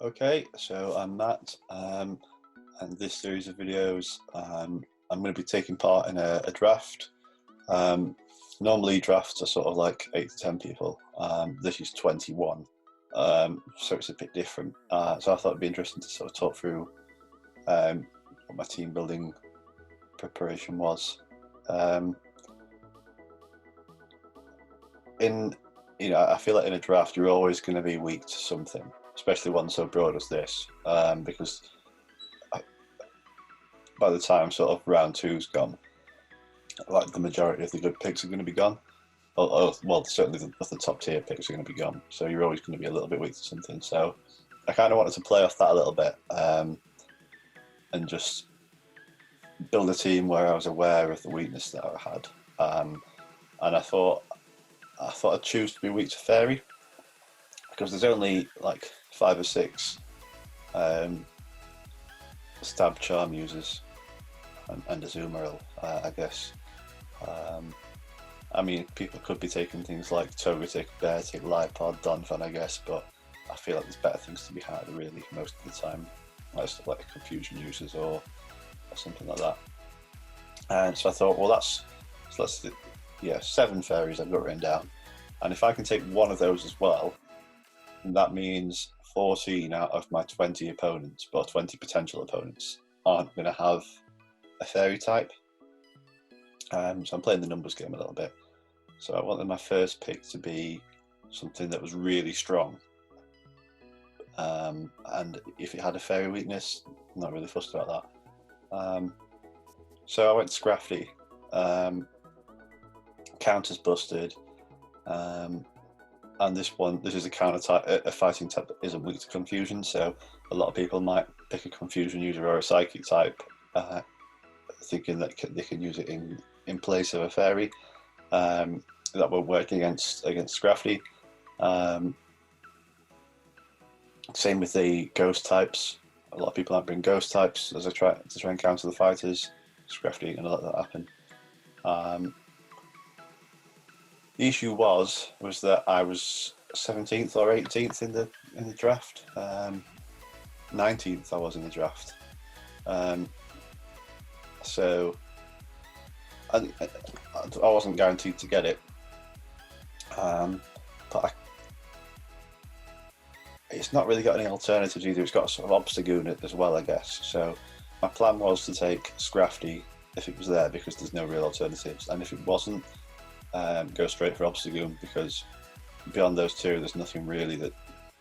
Okay, so I'm Matt, and this series of videos, I'm going to be taking part in a draft. Normally drafts are sort of like 8 to 10 people. This is 21, so it's a bit different. So I thought it'd be interesting to sort of talk through what my team building preparation was. Um, I feel like in a draft you're always going to be weak to something, especially one so broad as this, because by the time sort of round two's gone, like the majority of the good picks are going to be gone. Well, certainly the top tier picks are going to be gone. So you're always going to be a little bit weak to something. So I kind of wanted to play off that a little bit and just build a team where I was aware of the weakness that I had. And I thought I'd choose to be weak to fairy because there's only like 5 or 6 stab charm users and a Zoomeril, I guess. I mean, people could be taking things like Togetic, Beartic, Lipod, Donphan, I guess, but I feel like there's better things to be had, really, most of the time. Like Confusion users or something like that. And so I thought, well, let's 7 fairies I've got written down. And if I can take one of those as well, that means 14 out of my 20 opponents, or 20 potential opponents, aren't going to have a fairy type. So I'm playing the numbers game a little bit. So I wanted my first pick to be something that was really strong. And if it had a fairy weakness, I'm not really fussed about that. So I went Scrafty. Counters busted. And this is a counter type, a fighting type that isn't weak to confusion. So a lot of people might pick a confusion user or a psychic type, thinking that they can use it in place of a fairy. That won't work against Scrafty. Same with the ghost types. A lot of people might bring ghost types as I try and counter the fighters. Scrafty ain't gonna let that happen. The issue was that I was 17th or 18th in the draft. 19th I was in the draft. So I wasn't guaranteed to get it. But it's not really got any alternatives either. It's got a sort of Obstagoon as well, I guess. So my plan was to take Scrafty if it was there, because there's no real alternatives, and if it wasn't, go straight for Obstagoon, because beyond those two there's nothing really that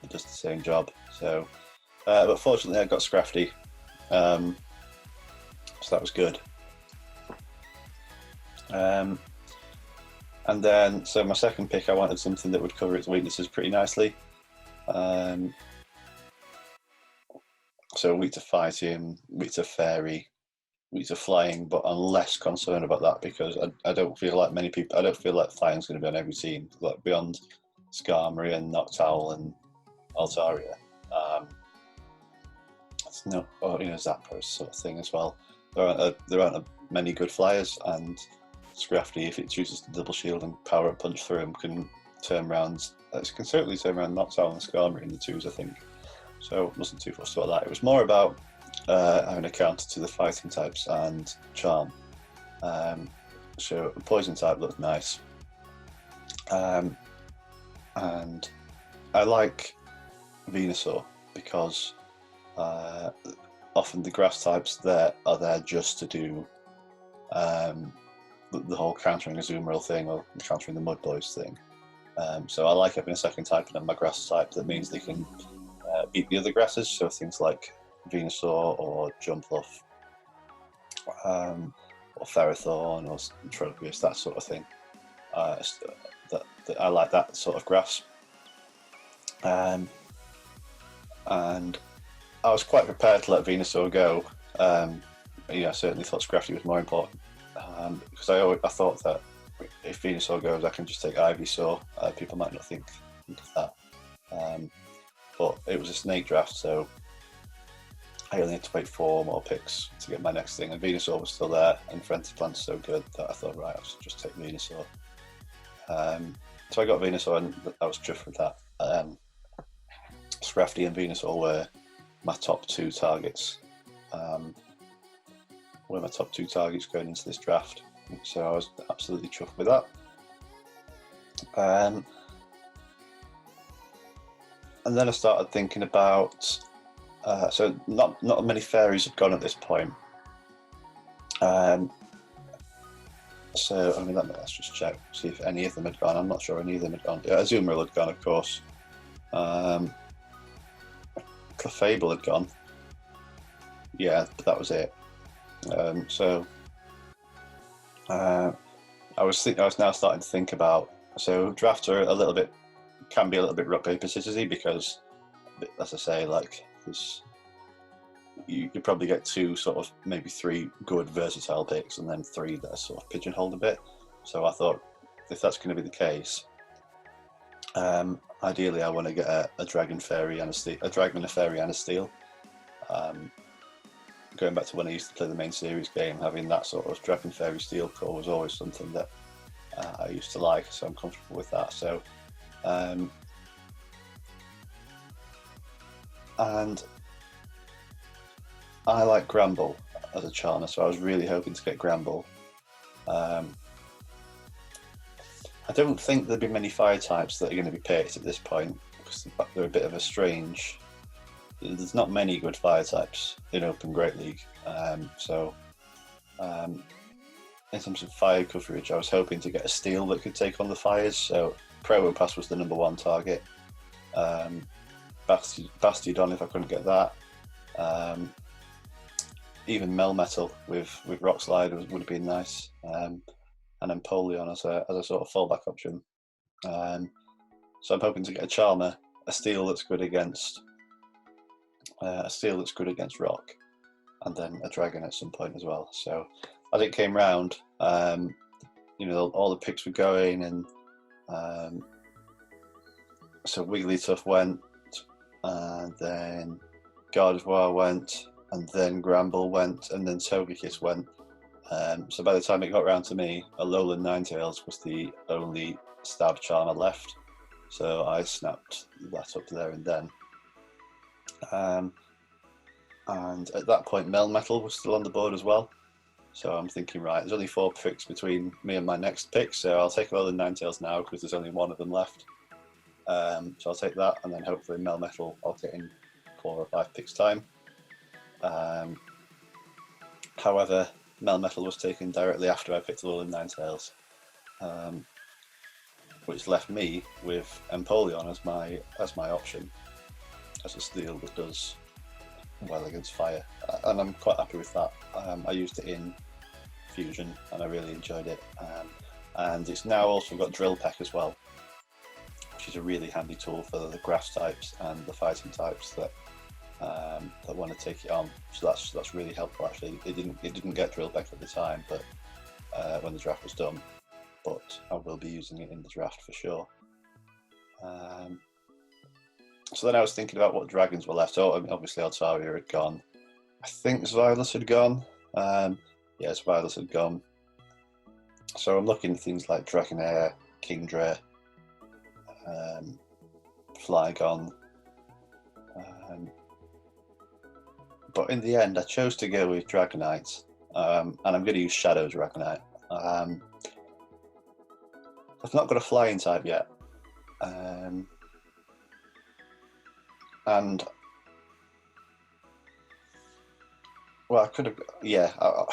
does the same job. So but fortunately I got Scrafty, so that was good. And then, so my second pick, I wanted something that would cover its weaknesses pretty nicely. So weak to fighting, weak to fairy, weak to flying, but I'm less concerned about that because I don't feel like flying's going to be on every team, like beyond Skarmory and Noctowl and Altaria. It's no, or Zapdos sort of thing as well. There aren't many good flyers, and Scrafty, if it chooses to double shield and power up punch through him, can certainly turn around Noctowl and Skarmory in the 2s, I think. So it wasn't too fussed about that. It was more about having a counter to the fighting types and charm. So the poison type looked nice. And I like Venusaur because often the grass types are there just to do the whole countering a Zoomeril thing or countering the Mud Boys thing. So I like having a second type and my grass type that means they can beat the other grasses, so things like Venusaur or Jumpluff, or Ferrothorn or Tropius, that sort of thing. I like that sort of grass. And I was quite prepared to let Venusaur go. I certainly thought Scrafty was more important, because I thought that if Venusaur goes, I can just take Ivysaur. People might not think of that. But it was a snake draft, so I only had to wait 4 more picks to get my next thing, and Venusaur was still there, and Plant's so good that I thought, right, I should just take Venusaur. So I got Venusaur, and I was chuffed with that. Scrafty and Venusaur were my top 2 targets. Were my top 2 targets going into this draft. So I was absolutely chuffed with that. And then I started thinking about, so not many fairies have gone at this point. So I mean, let's just check, see if any of them had gone. I'm not sure any of them had gone. Yeah, Azumarill had gone, of course. Clefable had gone. Yeah, but that was it. So I was now starting to think about, so drafts are can be a little bit rock paper scissors-y, because, as I say, like you probably get 2 sort of, maybe 3 good versatile picks, and then 3 that are sort of pigeonholed a bit. So I thought, if that's going to be the case, ideally I want to get a dragon, fairy, and a dragon, a fairy, and a steel. Going back to when I used to play the main series game, having that sort of dragon, fairy, steel core was always something that I used to like, so I'm comfortable with that. So, and I like Gramble as a charmer, so I was really hoping to get Gramble. I don't think there'll be many fire types that are going to be picked at this point, because they're a bit of a strange. There's not many good fire types in Open Great League, so in terms of fire coverage, I was hoping to get a steel that could take on the fires. So Probopass was the #1 target. Bastiodon, if I couldn't get that. Even Melmetal with Rock Slide would have been nice, and then Polion as a sort of fallback option. So I'm hoping to get a Charmer, a steel that's good against rock, and then a dragon at some point as well. So as it came round, you know, all the picks were going, and so Wigglytuff went, and then Gardevoir went, and then Gramble went, and then Togekiss went. So by the time it got round to me, Alolan Ninetales was the only stab charmer left. So I snapped that up there and then. And at that point, Melmetal was still on the board as well. So I'm thinking, right, there's only 4 picks between me and my next pick, so I'll take Alolan Ninetales now because there's only 1 of them left. So I'll take that, and then hopefully Melmetal I'll get in 4 or 5 picks time. However, Melmetal was taken directly after I picked Alolan Ninetales, which left me with Empoleon as my option, as a steel that does well against fire, and I'm quite happy with that. I used it in Fusion and I really enjoyed it, and it's now also got Drill Peck as well, which is a really handy tool for the grass types and the fighting types that want to take it on. So that's really helpful. Actually, it didn't get Drill Peck at the time, but when the draft was done, but I will be using it in the draft for sure. So then I was thinking about what dragons were left. Oh, I mean, obviously Altaria had gone. I think Xylus had gone. Yeah, Xylus had gone. So I'm looking at things like Dragonair, Kingdra, Flygon. But in the end, I chose to go with Dragonite, and I'm going to use Shadow Dragonite. I've not got a flying type yet. And well, I could have. Yeah, I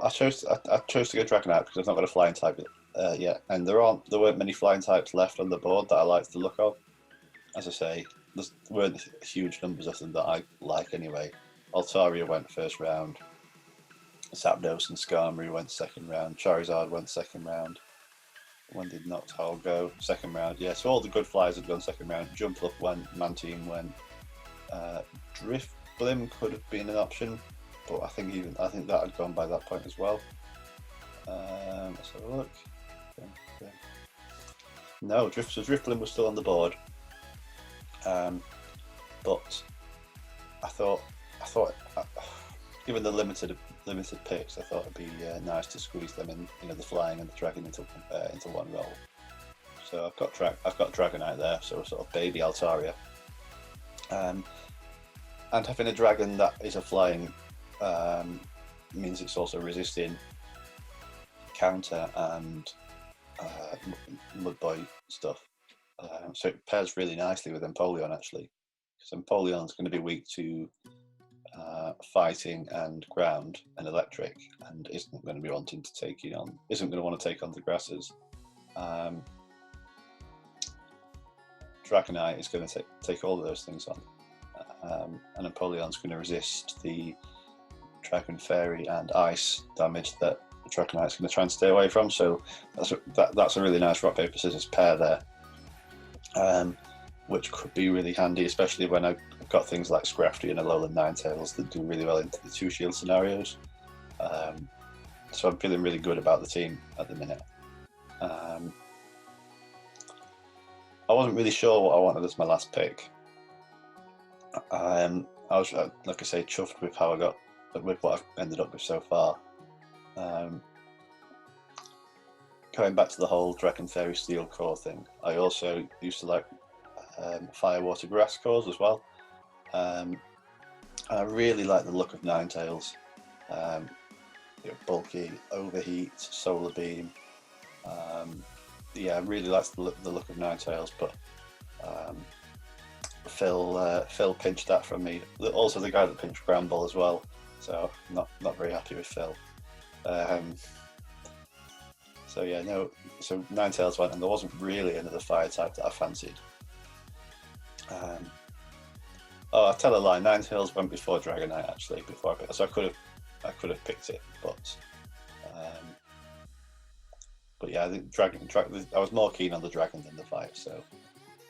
chose to go Dragonite because I've not got a flying type yet, and there weren't many flying types left on the board that I liked the look of. As I say, there weren't huge numbers of them that I like anyway. Altaria went first round. Zapdos and Skarmory went second round. Charizard went second round. When did Noctowl go? Second round, yeah. So all the good flyers had gone second round. Jumpluff went, Mantine went. Drifblim could have been an option, but I think that had gone by that point as well. Let's have a look. No, Drifblim was still on the board. But I thought, given the limited picks, I thought it'd be nice to squeeze them in, the flying and the dragon into one roll. So I've got Dragonite there, so sort of baby Altaria. And having a dragon that is a flying means it's also resisting counter and mud boy stuff. So it pairs really nicely with Empoleon actually, because Empoleon's going to be weak to fighting and ground and electric, and isn't going to be wanting to take it on. Isn't going to want to take on the grasses. Dragonite is going to take all of those things on, and Empoleon's going to resist the Dragon Fairy and Ice damage that Dragonite's going to try and stay away from. So that's a really nice rock paper scissors pair there, which could be really handy, especially when I've got things like Scrafty and Alolan Ninetales that do really well into the 2-shield scenarios. So I'm feeling really good about the team at the minute. I wasn't really sure what I wanted as my last pick. I was, like I say, chuffed with how I got, with what I've ended up with so far. Going back to the whole Dragon Fairy Steel core thing, I also used to like Fire Water Grass cores as well. And I really like the look of Ninetales. Bulky, Overheat, Solar Beam. Yeah, I really like the look of Ninetales, but Phil pinched that from me. Also, the guy that pinched Bramble as well. So not very happy with Phil. So yeah, no. So Ninetales went, and there wasn't really another fire type that I fancied. Oh, I tell a lie. Ninetales went before Dragonite actually. Before I picked, so I could have picked it, but yeah, I think I was more keen on the dragon than the fire. So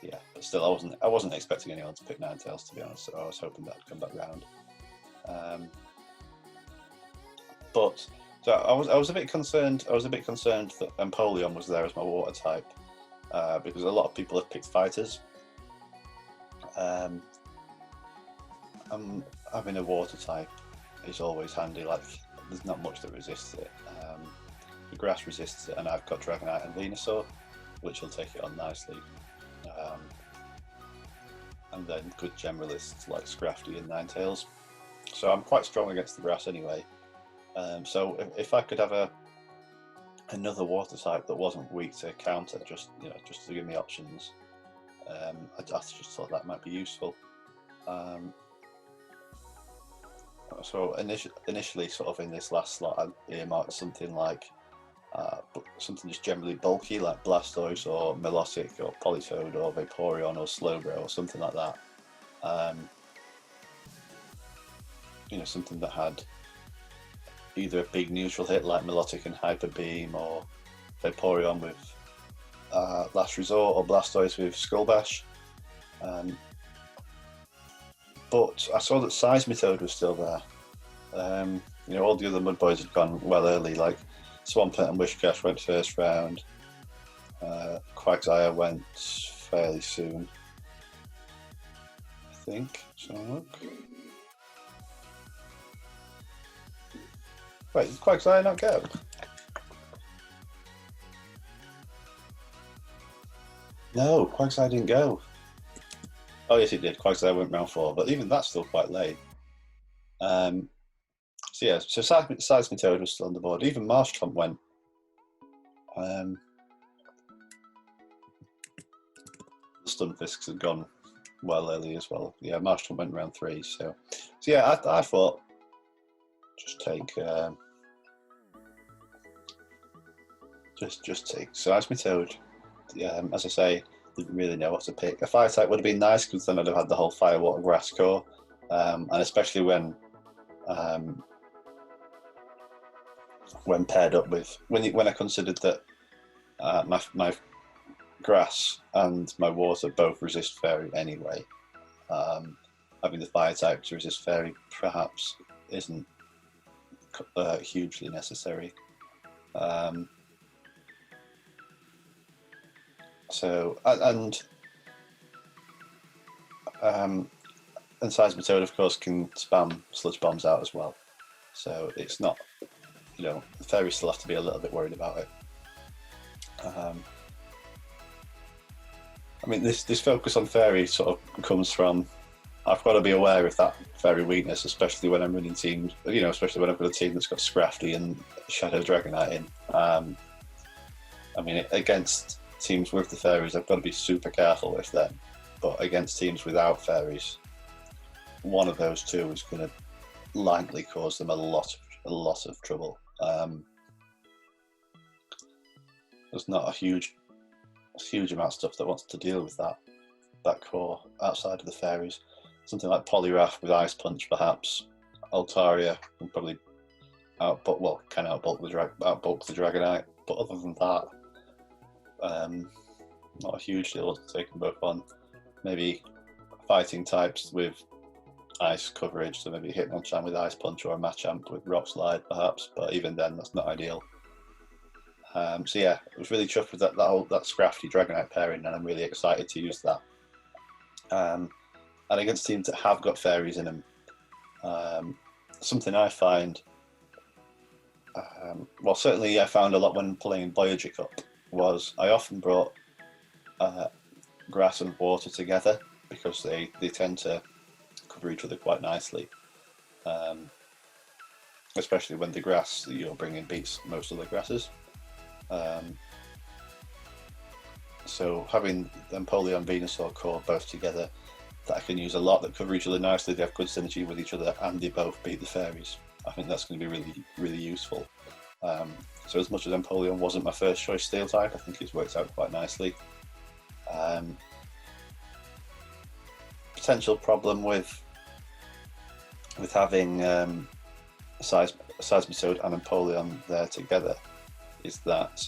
yeah, but still, I wasn't expecting anyone to pick Ninetales, to be honest. So I was hoping that'd come back round. But so I was a bit concerned. I was a bit concerned that Empoleon was there as my water type, because a lot of people have picked fighters. Having a water type is always handy. Like, there's not much that resists it. The grass resists it, and I've got Dragonite and Venusaur, which will take it on nicely. And then good generalists like Scrafty and Ninetales. So I'm quite strong against the grass anyway. So if I could have another water type that wasn't weak to counter, just to give me options, I just thought that might be useful. So initially, sort of in this last slot, I earmarked something like something just generally bulky, like Blastoise or Milotic or Politoed or Vaporeon or Slowbro or something like that. Something that had either a big neutral hit like Milotic and Hyper Beam, or Vaporeon with Last Resort, or Blastoise with Skull Bash. But I saw that Seismitoad was still there. All the other Mud Boys had gone well early, like Swampert and Wishcash went first round. Quagsire went fairly soon, I think. So look. Wait, did Quagsire not go? No, Quagsire didn't go. Oh yes, it did. Quagsire went round 4, but even that's still quite late. So yeah, so Seismitoad was still on the board. Even Marshtomp went. The Stunfisks had gone well early as well. Yeah, Marshtomp went round 3. So yeah, I thought just take Seismitoad. As I say, didn't really know what to pick. A fire type would have been nice, because then I'd have had the whole fire, water, grass core, and especially when paired up with when I considered that my grass and my water both resist fairy anyway. Having the fire type to resist fairy perhaps isn't hugely necessary. So and Seismitoad, of course, can spam sludge bombs out as well. So it's not, the fairies still have to be a little bit worried about it. I mean, this focus on fairy sort of comes from I've got to be aware of that very weakness, especially when I'm running teams. Especially when I've got a team that's got Scrafty and Shadow Dragonite in. I mean, against teams with the fairies, I've got to be super careful with them. But against teams without fairies, one of those two is going to likely cause them a lot of trouble. There's not a huge amount of stuff that wants to deal with that core outside of the fairies. Something like Poliwrath with Ice Punch, perhaps. Altaria can probably outbulk the Dragonite, but other than that, not a huge deal to take them both on. Maybe fighting types with ice coverage, so maybe Hitmonchan with Ice Punch or a Machamp with Rock Slide, perhaps. But even then, that's not ideal. So yeah, I was really chuffed with that Scrafty Dragonite pairing, and I'm really excited to use that. And against teams that have got fairies in them, something I find, certainly I found a lot when playing Voyager Cup, was I often brought grass and water together because they tend to cover each other quite nicely, especially when the grass that you're bringing beats most of the grasses. So having Empoleon, Venusaur core both together that I can use a lot, that cover each other nicely, they have good synergy with each other, and they both beat the fairies, I think that's going to be really, really useful. So as much as Empoleon wasn't my first choice steel type, I think it's worked out quite nicely. Potential problem with having Seismitoad and Empoleon there together is that,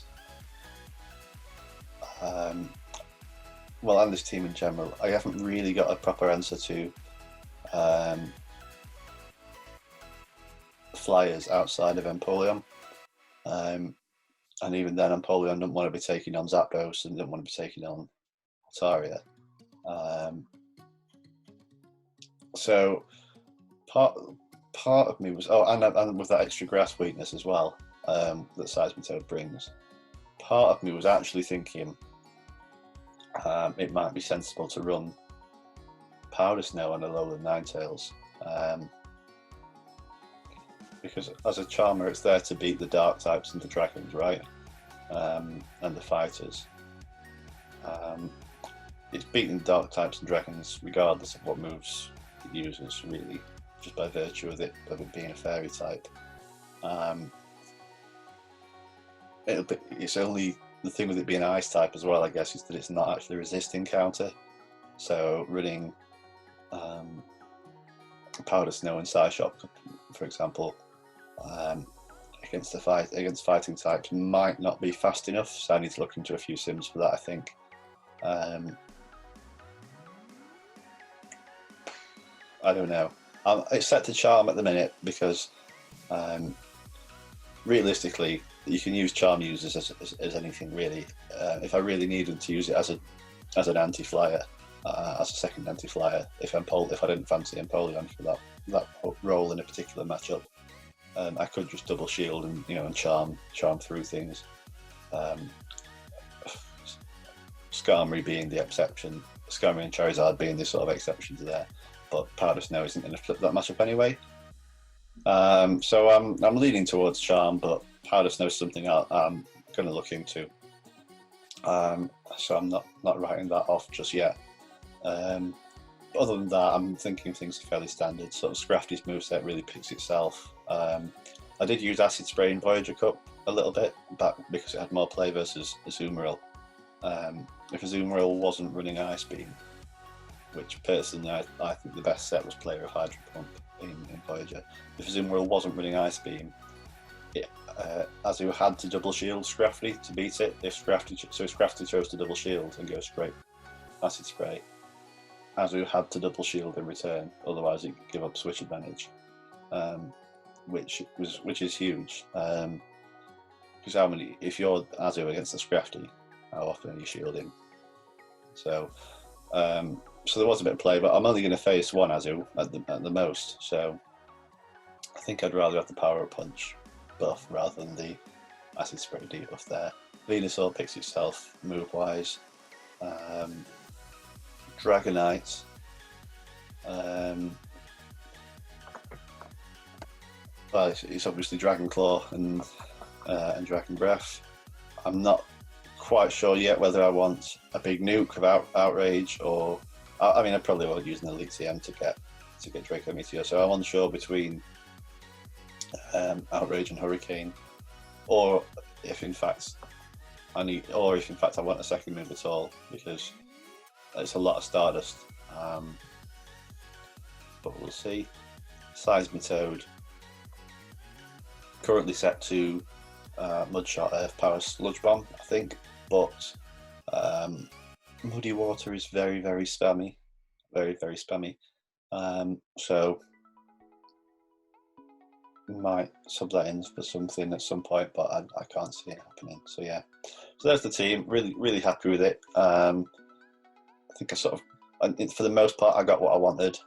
and this team in general, I haven't really got a proper answer to flyers outside of Empoleon. And even then, Empoleon didn't want to be taking on Zapdos and didn't want to be taking on Altaria. So part of me was, and with that extra grass weakness as well, that Seismitoad brings, part of me was actually thinking it might be sensible to run Powder Snow on a Alolan Ninetales, because as a Charmer it's there to beat the Dark types and the Dragons, right? And the Fighters. It's beating Dark types and Dragons regardless of what moves it uses, really, just by virtue of it being a Fairy type. It's only the thing with it being Ice type as well, I guess, is that it's not actually resisting counter. So running Powder Snow and Psyshock, for example, against fighting types might not be fast enough. So I need to look into a few sims for that, I think. I don't know. It's set to Charm at the minute because realistically, you can use Charm users as anything really. If I really needed to use it as an anti-flyer, as a second anti-flyer, if I didn't fancy Empoleon for that role in a particular matchup, I could just double shield and charm through things. Skarmory being the exception, Skarmory and Charizard being the sort of exception to there, but Powder Snow isn't going to flip that matchup anyway. So I'm leaning towards Charm, but Powder Snow is something I'm going to look into. So I'm not writing that off just yet. But other than that, I'm thinking things are fairly standard. Sort of Scrafty's moveset really picks itself. I did use Acid Spray in Voyager Cup a little bit, back because it had more play versus Azumarill. If Azumarill wasn't running Ice Beam, which personally I think the best set was Player of Hydro Pump in Voyager. If Azumarill wasn't running Ice Beam, Azu had to double shield Scrafty to beat it. If Scrafty chose to double shield and go straight Acid Spray, Azu had to double shield in return, otherwise it could give up switch advantage, which is huge. Because if you're Azu against the Scrafty, how often are you shielding? So there was a bit of play, but I'm only going to face one Azu at the most, so I think I'd rather have the Power Up Punch buff rather than the Acid Spray debuff there. Venusaur picks itself move-wise. Dragonite, Well, it's obviously Dragon Claw and Dragon Breath. I'm not quite sure yet whether I want a big nuke of Outrage, or I mean I probably won't use an Elite TM to get Draco Meteor. So I'm unsure between Outrage and Hurricane, or if in fact I want a second move at all, because it's a lot of Stardust. But we'll see. Seismitoad, currently set to Mudshot, Earth Power, Sludge Bomb, I think, but Muddy Water is very, very spammy, very, very spammy. So might sub that in for something at some point, but I can't see it happening. So yeah, so there's the team. Really, really happy with it. I think for the most part, I got what I wanted.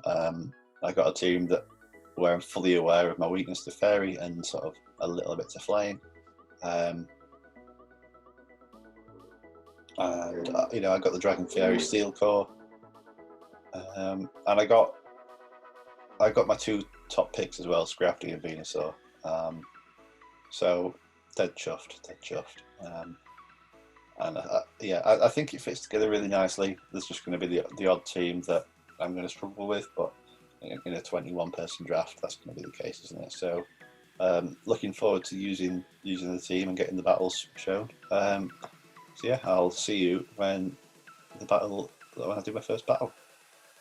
I got a team where I'm fully aware of my weakness to Fairy and sort of a little bit to Flame. And I got the Dragon Fairy Steel Core, and I got my two top picks as well, Scrafty and Venusaur. So dead chuffed. I think it fits together really nicely. There's just going to be the odd team that I'm going to struggle with, but in a 21-person draft, that's going to be the case, isn't it? So looking forward to using the team and getting the battles shown. So yeah, I'll see you when I do my first battle.